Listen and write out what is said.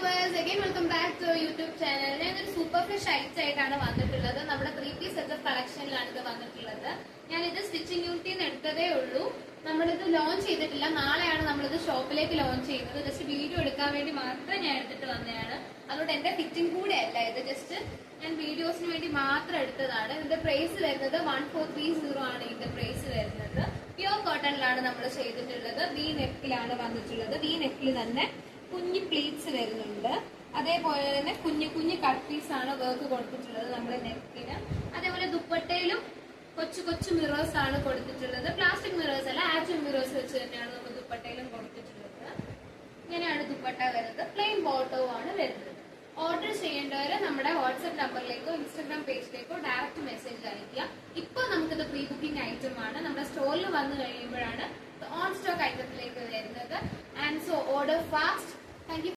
Viewers, again welcome back to YouTube channel. ഞാനൊരു super fresh items ആയിട്ടാണ് വന്നിട്ടുള്ളത്. നമ്മുടെ 3 പീസ് സെറ്റ് ഓഫ് കളക്ഷനിലാണ് ഇത് വന്നിട്ടുള്ളത്. ഞാനിത് സ്റ്റിച്ചിങ് യൂണിറ്റിൽ നിന്ന് എടുത്തതേ ഉള്ളൂ. നമ്മളിത് ലോഞ്ച് ചെയ്തിട്ടില്ല. നാളെയാണ് നമ്മളിത് ഷോപ്പിലേക്ക് ലോഞ്ച് ചെയ്യുന്നത്. ജസ്റ്റ് വീഡിയോ എടുക്കാൻ വേണ്ടി മാത്രം ഞാൻ എടുത്തിട്ട് വന്നതാണ്. അതുകൊണ്ട് എന്റെ ഫിറ്റിംഗ് കൂടെ അല്ല ഇത്, ജസ്റ്റ് ഞാൻ വീഡിയോസിന് വേണ്ടി മാത്രം എടുത്തതാണ്. ഇതിന്റെ പ്രൈസ് വരുന്നത് 1430 ആണ്. ഇതിന്റെ പ്രൈസ് വരുന്നത് പ്യുവർ കോട്ടണിലാണ് നമ്മൾ ചെയ്തിട്ടുള്ളത്. വി നെക്കിലാണ് വന്നിട്ടുള്ളത്. വി നെക്കിൽ തന്നെ കുഞ്ഞു പ്ലീറ്റ്സ് വരുന്നുണ്ട്. അതേപോലെ തന്നെ കുഞ്ഞു കുഞ്ഞു കട്ട് പീസ് ആണ് വർക്ക് കൊടുത്തിട്ടുള്ളത് നമ്മുടെ നെക്കിന്. അതേപോലെ ദുപ്പട്ടയിലും കൊച്ചു കൊച്ചു മിറേഴ്സ് ആണ് കൊടുത്തിട്ടുള്ളത്. പ്ലാസ്റ്റിക് മിറേഴ്സ് അല്ല, ആക്ച്വൽ മിറേഴ്സ് വെച്ച് തന്നെയാണ് നമ്മൾ ദുപ്പട്ടയിലും കൊടുത്തിട്ടുള്ളത്. ഇങ്ങനെയാണ് ദുപ്പട്ട വരുന്നത്. പ്ലെയിൻ ബോട്ടവും ആണ് വരുന്നത്. ഓർഡർ ചെയ്യേണ്ടവര് നമ്മുടെ വാട്സ്ആപ്പ് നമ്പറിലേക്കോ ഇൻസ്റ്റാഗ്രാം പേജിലേക്കോ ഡയറക്റ്റ് മെസ്സേജ് അയക്കുക. ഇപ്പൊ നമുക്കിത് പ്രീ ബുക്കിംഗ് ഐറ്റം ആണ്. നമ്മുടെ സ്റ്റോറിൽ വന്നു കഴിയുമ്പോഴാണ് ഓൺ സ്റ്റോക്ക് ഐറ്റത്തിലേക്ക് വരുന്നത്. And so order fast. Thank you.